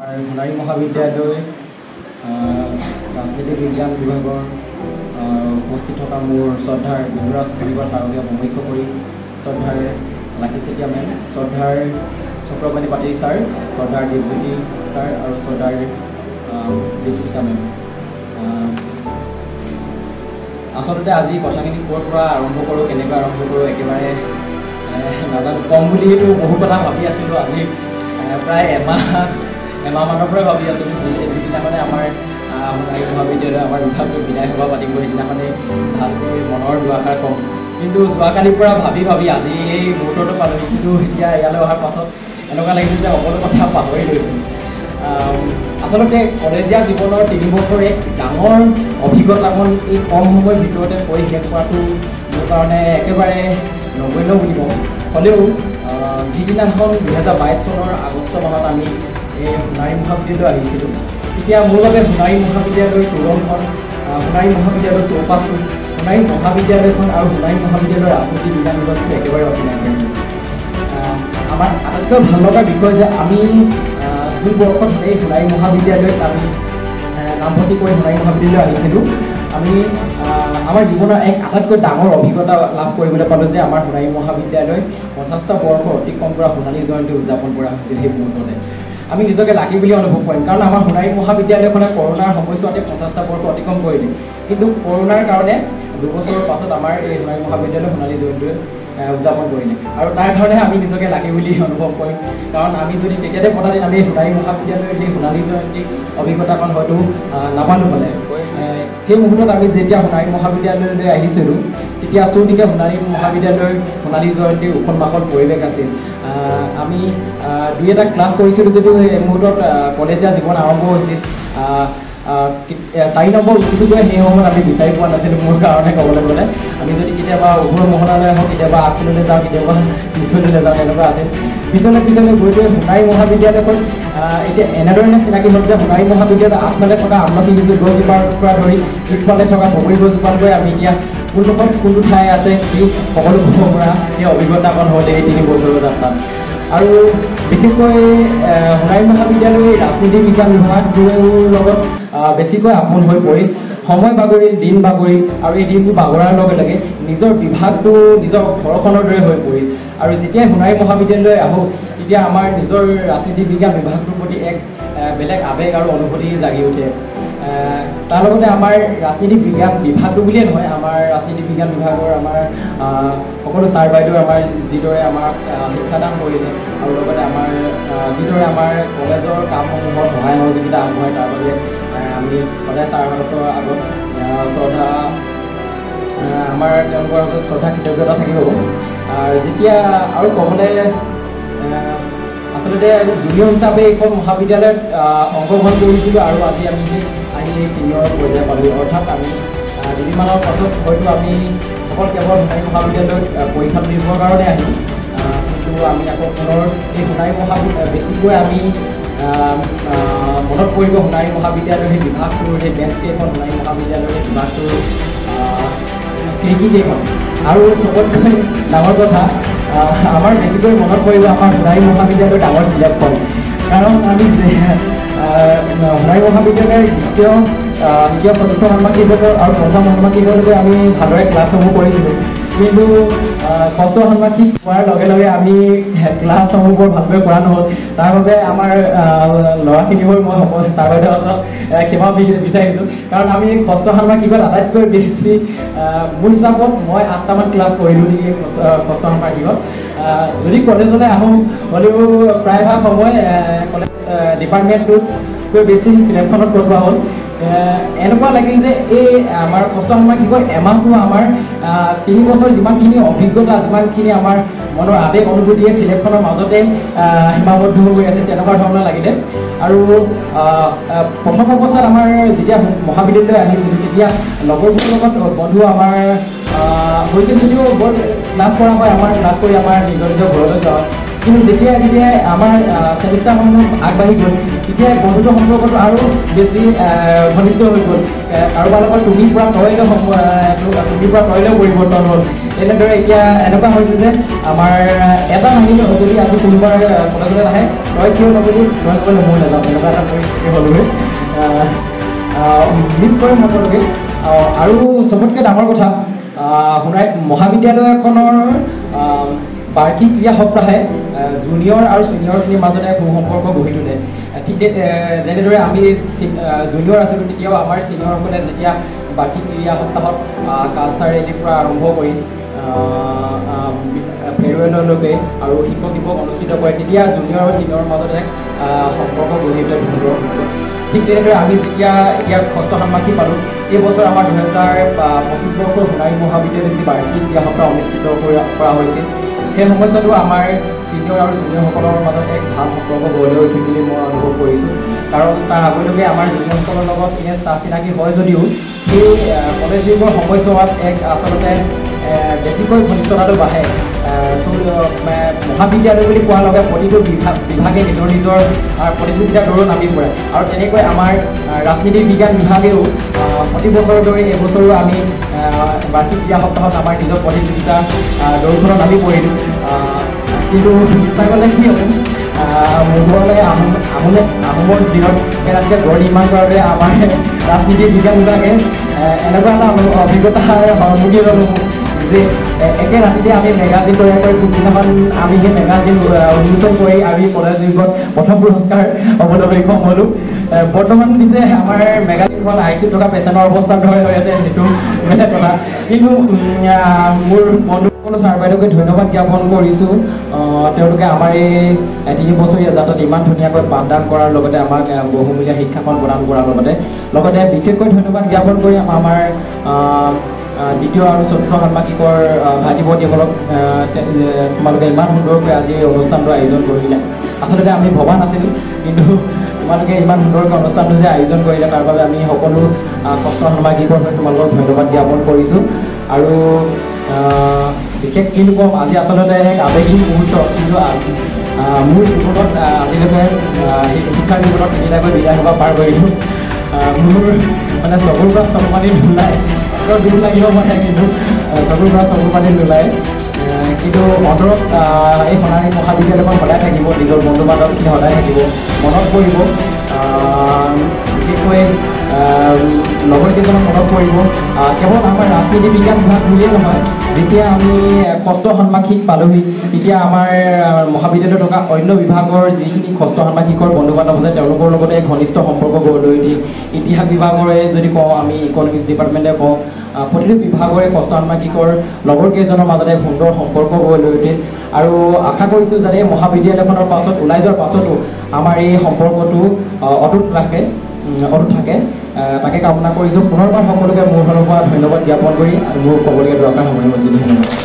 সোণাৰী মহাবিদ্যালয় ৰাজনীতি বিজ্ঞান বিভাগৰ উপস্থিত থকা মোৰ শ্ৰদ্ধাৰ বিহুৰাজ শনিবাৰ ছাৰকে অৱমুখ্য কৰি শ্ৰদ্ধাৰ লাকি চেতিয়া মেম, শ্ৰদ্ধাৰ চক্ৰপাণী পাটিল ছাৰ, শ্ৰদ্ধাৰ দেৱজ্যোতি ছাৰ আৰু শ্ৰদ্ধাৰ দীপশিকা মেম। আচলতে আজি কথাখিনি ক'ৰ পৰা আৰম্ভ কৰোঁ, কেনেকৈ আৰম্ভ কৰোঁ একেবাৰে নাজানো। কম বুলিতো বহু কথা ভাবি আছিলোঁ। আজি প্ৰায় এমাহমানৰ পৰাই ভাবি আছিলোঁ। যিদিনাখনে আমাৰ সোণাৰী মহাবিদ্যালয় আমাৰ বিভাগটো বিদায় সভা পাতিব, সেইদিনাখনে ভালকৈ মনৰ দুআষাৰ কম। কিন্তু যোৱাকালিৰ পৰা ভাবি আজি এই মুহূৰ্তটো পালোঁ। কিন্তু এতিয়া ইয়ালৈ অহাৰ পাছত এনেকুৱা লাগিছে যে সকলো কথা পাহৰি গৈছোঁ। আচলতে কলেজীয়া জীৱনৰ 3 বছৰ এক ডাঙৰ অভিজ্ঞতাখন এই কম সময়ৰ ভিতৰতে কৰি শেষ কৰাটো মোৰ কাৰণে একেবাৰে নগণ্য বুলি কওঁ। হ'লেও যিদিনাখন 2022 চনৰ আগষ্ট মাহত আমি এই সোণাৰী মহাবিদ্যালয় আহিছিলোঁ, তেতিয়া মোৰ বাবে সোণাৰী মহাবিদ্যালয়ৰ তোৰণখন, সোণাৰী মহাবিদ্যালয়ৰ চৌপাশটো, সোণাৰী মহাবিদ্যালয়খন আৰু সোণাৰী মহাবিদ্যালয়ৰ ৰাজনীতি বিজ্ঞান বিভাগটো একেবাৰে অচিনাকি আছিল। আমাৰ আটাইতকৈ ভাল লগা বিষয় যে আমি যোন বৰ্ষত এই সোণাৰী মহাবিদ্যালয়ত আমি নামভৰ্তি কৰি সোণাৰী মহাবিদ্যালয় আহিছিলোঁ, আমি আমাৰ জীৱনৰ এক আটাইতকৈ ডাঙৰ অভিজ্ঞতা লাভ কৰিবলৈ পালোঁ যে আমাৰ সোণাৰী মহাবিদ্যালয় 50টা বৰ্ষ অতিক্ৰম কৰা সোণালী জয়ন্তী উদযাপন কৰা হৈছিল। সেই মুহূৰ্ততে আমি নিজকে লাকি বুলি অনুভৱ কৰিম, কাৰণ আমাৰ সোণাৰী মহাবিদ্যালয়খনে কৰোণাৰ সময়ছোৱাতে 50টা বৰ্ষ অতিক্ৰম কৰিলে। কিন্তু কৰোণাৰ কাৰণে 2 বছৰৰ পাছত আমাৰ এই সোণাৰী মহাবিদ্যালয় সোণালী জয়ন্তী উদযাপন কৰিলে, আৰু তাৰ কাৰণে আমি নিজকে লাকি বুলি অনুভৱ কৰিম। কাৰণ আমি যদি তেতিয়াতে পতা দিন আমি সোণাৰী মহাবিদ্যালয়ৰ সেই সোণালী জয়ন্তী অভিজ্ঞতাখন হয়তো নাপালোঁ হ'লে। সেই মুহূৰ্তত আমি যেতিয়া সোণাৰী মহাবিদ্যালয়লৈ আহিছিলোঁ, তেতিয়া চৌদিশে সোণাৰী মহাবিদ্যালয়ৰ সোণালী জয়ন্তীৰ উখল মাখল পৰিৱেশ আছিল। আমি 2-এটা ক্লাছ কৰিছিলোঁ যদিও সেই মুহূৰ্তত কলেজীয়া জীৱন আৰম্ভ হৈছিল। 4 নম্বৰ উঠোটো গৈ সেই সময়ত আমি বিচাৰি পোৱা নাছিলোঁ। মোৰ কাৰণে ক'বলৈ গ'লে আমি যদি কেতিয়াবা ওপৰৰ মহলালৈ আহোঁ, কেতিয়াবা আগফাললৈ যাওঁ, কেতিয়াবা পিছলৈ যাওঁ, তেনেকুৱা আছিল। পিছলৈ গৈ সোণাৰী মহাবিদ্যালয়খন এতিয়া এনেধৰণে চিনাকি হ'ল যে সোণাৰী মহাবিদ্যালয়ৰ আগফালে থকা আমলখি গছজোপাৰ পৰা ধৰি পিছফালে থকা বগৰী গছজোপালৈ আমি এতিয়া কোনটো ঠাই আছে সেই সকলোবোৰৰ পৰা সেই অভিজ্ঞতাকণ হ'ল এই 3 বছৰৰ যাত্ৰাত। আৰু বিশেষকৈ সোণাৰী মহাবিদ্যালয়ৰ ৰাজনীতি বিজ্ঞান বিভাগটোৰ লগত বেছিকৈ আপোন হৈ পৰি সময় বাগৰি দিন বাগৰি আৰু এই দিনটো বাগৰাৰ লগে লগে নিজৰ বিভাগটো নিজৰ ঘৰখনৰ দৰে হৈ পৰিল। আৰু যেতিয়াই সোণাৰী মহাবিদ্যালয়লৈ আহোঁ, তেতিয়া আমাৰ নিজৰ ৰাজনীতি বিজ্ঞান বিভাগটোৰ প্ৰতি এক বেলেগ আৱেগ আৰু অনুভূতি জাগি উঠে। তাৰ লগতে আমাৰ ৰাজনীতি বিজ্ঞান বিভাগটো বুলিয়ে নহয়, আমাৰ ৰাজনীতি বিজ্ঞান বিভাগৰ আমাৰ সকলো ছাৰ বাইদেউ আমাৰ যিদৰে আমাক শিক্ষাদান কৰিলে, আৰু লগতে আমাৰ যিদৰে আমাৰ কলেজৰ কামসমূহৰ সহায় সহযোগিতা আগবঢ়ায়, তাৰ বাবে আমি সদায় ছাৰহঁতৰ আগত আমাৰ তেওঁলোকৰ আগত শ্ৰদ্ধা কৃতজ্ঞতা থাকিব। আৰু যেতিয়া আৰু ক'বলৈ আচলতে জুনিয়ৰ হিচাপে এইখন মহাবিদ্যালয়ত অংশগ্ৰহণ কৰিছিলোঁ, আৰু আজি আমি আহি এই ছিনিয়ৰ পৰ্যায় পালোঁ। অৰ্থাৎ আমি দুদিনমানৰ পাছত হয়তো আমি কেৱল সোণাৰী মহাবিদ্যালয়ত পৰীক্ষা দিবৰ কাৰণে আহিম, কিন্তু আমি আকৌ পুনৰ এই সোণাৰী বেছিকৈ আমি মনত পৰিব সোণাৰী মহাবিদ্যালয়ৰ সেই বিভাগটোৰ সেই বেঞ্চকেইখন, সোণাৰী মহাবিদ্যালয়ৰ সেই বিভাগটোৰ খিৰিকীকেইখন। আৰু চবতকৈ ডাঙৰ কথা, আমাৰ বেছিকৈ মনত পৰিব আমাৰ সোণাৰী মহাবিদ্যালয়ৰ ডাঙৰ চিলেকখন। কাৰণ আমি সোণাৰী মহাবিদ্যালয়ৰ দ্বিতীয় চতুৰ্থ ষাণ্মাসিকত আৰু পঞ্চম ষাণ্মাসিকলৈকে আমি ভালদৰে ক্লাছসমূহ কৰিছিলোঁ, কিন্তু ষষ্ঠ ষাণ্মাসিক হোৱাৰ লগে লগে আমি ক্লাছসমূহ বৰ ভালকৈ কৰা নহ'ল। তাৰ বাবে আমাৰ ল'ৰাখিনি হৈ মই ছাৰ বাইদেউহঁতক ক্ষমা বিচাৰিছোঁ। কাৰণ আমি ষষ্ঠ ষাণ্মাসিকত আটাইতকৈ বেছি মোৰ হিচাপত মই 8টামান ক্লাছ কৰিলোঁ নেকি ষষ্ঠ ষাণ্মাসিকত। যদি কলেজলৈ আহোঁ, হ'লেও প্ৰায়ভাগ সময় কলেজ ডিপাৰ্টমেণ্টটোতকৈ বেছি চিলেকশ্যনত কৰোৱা হ'ল। এনেকুৱা লাগিল যে এই আমাৰ ষষ্ঠ ষাণ্মাসিকৰ এমাহটো আমাৰ 3 বছৰ যিমানখিনি অভিজ্ঞতা, যিমানখিনি আমাৰ মনৰ আৱেগ অনুভূতিয়ে চিলেকশ্যনৰ মাজতে সীমাবদ্ধ হৈ আছে, তেনেকুৱা ধৰণৰ লাগিলে। আৰু প্ৰথম অৱস্থাত আমাৰ যেতিয়া মহাবিদ্যালয়লৈ আহিছিলোঁ, তেতিয়া লগৰবোৰৰ লগত বন্ধু আমাৰ হৈছিল যদিও বৰ ক্লাছ কৰা হয়, আমাৰ ক্লাছ কৰি আমাৰ নিজৰ ঘৰলৈ যোৱা কিন্তু যেতিয়া আমাৰ চেমিষ্টাৰসমূহ আগবাঢ়ি গ'ল তেতিয়া বন্ধুত্ব সম্পৰ্কটো আৰু বেছি ঘনিষ্ঠ হৈ গ'ল কাৰোবাৰ লগত তুমিৰ পৰা তইলৈ পৰিৱৰ্তন হ'ল এনেদৰে এতিয়া এনেকুৱা হৈছে যে আমাৰ এটা নাহিলে যদি আজি কোনোবাই কলেজলৈ নাহে তই কিয় নগ'লি তই নগ'লে মই নাযাওঁ এনেকুৱা এটা পৰিস্থিতি হ'লগৈ মিছ কৰিম সকলোকে আৰু চবতকৈ ডাঙৰ কথা সোণাৰী মহাবিদ্যালয় এখনৰ বাৰ্ষিক ক্ৰীড়া সপ্তাহে জুনিয়ৰ আৰু ছিনিয়ৰখিনিৰ মাজতে সুসম্পৰ্ক গঢ়ি তোলে ঠিক যেনেদৰে আমি জুনিয়ৰ আছিলোঁ তেতিয়াও আমাৰ ছিনিয়ৰসকলে যেতিয়া বাৰ্ষিক ক্ৰীড়া সপ্তাহত কালচাৰ ৰেলীৰ পৰা আৰম্ভ কৰি ফেয়াৰৱেললৈকে আৰু শিক্ষক দিৱস অনুষ্ঠিত কৰে তেতিয়া জুনিয়ৰ আৰু ছিনিয়ৰৰ মাজতে সম্পৰ্ক গঢ়ি তোলে সুন্দৰ ঠিক তেনেদৰে আমি যেতিয়া এতিয়া ষষ্ঠ ষান্মাসিক পালোঁ এই বছৰ আমাৰ 2025 বৰ্ষৰ সোণাৰী মহাবিদ্যালয়ত যি বাৰ্ষিক ক্ৰীড়া সপ্তাহ অনুষ্ঠিত কৰা হৈছিল সেই সময়ছোৱাতো আমাৰ ছিনিয়ৰ আৰু জুনিয়ৰসকলৰ মাজত এক ভাল সম্পৰ্ক গঢ় লৈ উঠিল বুলি মই অনুভৱ কৰিছোঁ কাৰণ তাৰ আগলৈকে আমাৰ জুনিয়ৰসকলৰ লগত এনে চা চিনাকি হয় যদিও সেই কলেজ যুগৰ সময়ছোৱাত এক আচলতে বেছিকৈ ঘনিষ্ঠতাটো বাঢ়ে মহাবিদ্যালয় বুলি কোৱাৰ লগে প্ৰতিটো বিভাগে নিজৰ প্ৰতিযোগিতাৰ দৌৰত নামি পৰে আৰু তেনেকৈ আমাৰ ৰাজনীতি বিজ্ঞান বিভাগেও প্ৰতি বছৰৰ দৰে এইবছৰো আমি বাৰ্ষিক ক্ৰীড়া সপ্তাহত আমাৰ নিজৰ প্ৰতিযোগিতা দৌৰখনত নামি পৰিলোঁ কিন্তু চাই গ'লে কি হ'ব মোগললৈ আহোমৰ দিনত একেৰাতিকে গঢ় নিৰ্মাণ কৰাৰ আমাৰ ৰাজনীতি বিজ্ঞান বিভাগে এনেকুৱা এটা অভিজ্ঞতাৰ সন্মুখীন হ'লোঁ যে একে ৰাতিতে আমি মেগাজিন তৈয়াৰ কৰি পিছদিনাখন আমি সেই মেগাজিন উন্মোচন কৰি আমি কলেজ যুগত প্ৰথম পুৰস্কাৰ হ'বলৈ সক্ষম হ'লোঁ বৰ্তমান পিছে আমাৰ মেগাজিনখন আইচিউত থকা পেচেণ্টৰ অৱস্থাত হৈ আছে সেইটো বেলেগ কথা কিন্তু মোৰ বন্ধুসকলো ছাৰ বাইদেউকে ধন্যবাদ জ্ঞাপন কৰিছোঁ তেওঁলোকে আমাৰ এই 3 বছৰীয়া যাত্ৰাত ইমান ধুনীয়াকৈ পাঠদান কৰাৰ লগতে আমাক বহুমূলীয়া শিক্ষাখন প্ৰদান কৰাৰ লগতে বিশেষকৈ ধন্যবাদ জ্ঞাপন কৰি আমাৰ দ্বিতীয় আৰু চতুৰ্থ ষান্মাসিকৰ ভাইটি ভণ্টিসকলক তোমালোকে ইমান সুন্দৰকৈ আজি এই অনুষ্ঠানটো আয়োজন কৰিলে আচলতে আমি ভবা নাছিলোঁ কিন্তু তোমালোকে ইমান সুন্দৰকৈ অনুষ্ঠানটো যে আয়োজন কৰিলে তাৰ বাবে আমি সকলো ষষ্ঠ ষান্মাসিকৰ হৈ তোমালোকক ধন্যবাদ জ্ঞাপন কৰিছোঁ আৰু বিশেষ কিন্তু ক'ম আজি আচলতে এক আৱেগিক মুহূৰ্ত কিন্তু মোৰ জীৱনত আজিলৈকে শিক্ষাৰ জীৱনত তিনিটাকৈ বিদায় সভা পাৰ কৰিলোঁ মোৰ মানে চকুৰ পৰা চকু পানী নোলায় দুখ লাগিব পাৰে কিন্তু চকুৰ পৰা চকু পানী নোলায় কিন্তু অন্তৰত এই সোণাৰী মহাবিদ্যালয়খন সদায় থাকিব নিজৰ বন্ধু বান্ধৱখিনি সদায় থাকিব মনত পৰিব বিশেষকৈ লগৰকেইজনক মনত পৰিব কেৱল আমাৰ ৰাজনীতি বিজ্ঞান বিভাগ বুলিয়েই নহয় যেতিয়া আমি ষষ্ঠ ষান্মাসিক পালোহি তেতিয়া আমাৰ মহাবিদ্যালয়ত থকা অন্য বিভাগৰ যিখিনি ষষ্ঠ ষান্মাসিকৰ বন্ধু বান্ধৱ আছে তেওঁলোকৰ লগতে ঘনিষ্ঠ সম্পৰ্ক গঢ় লৈ উঠিল ইতিহাস বিভাগৰে যদি কওঁ আমি ইকনমিক্স ডিপাৰ্টমেণ্টে কওঁ প্ৰতিটো বিভাগৰে ষষ্ঠ ষান্মাসিকৰ লগৰকেইজনৰ মাজতে সুন্দৰ সম্পৰ্ক গঢ় লৈ উঠিল আৰু আশা কৰিছোঁ যাতে মহাবিদ্যালয়খনৰ পাছত ওলাই যোৱাৰ পাছতো আমাৰ এই সম্পৰ্কটো অটুট থাকে তাকে কামনা কৰিছোঁ পুনৰবাৰ সকলোকে মোৰ ফালৰ পৰা ধন্যবাদ জ্ঞাপন কৰি আৰু মোৰ ক'বলগীয়া দৰকাৰ সময় হৈছে ধন্যবাদ।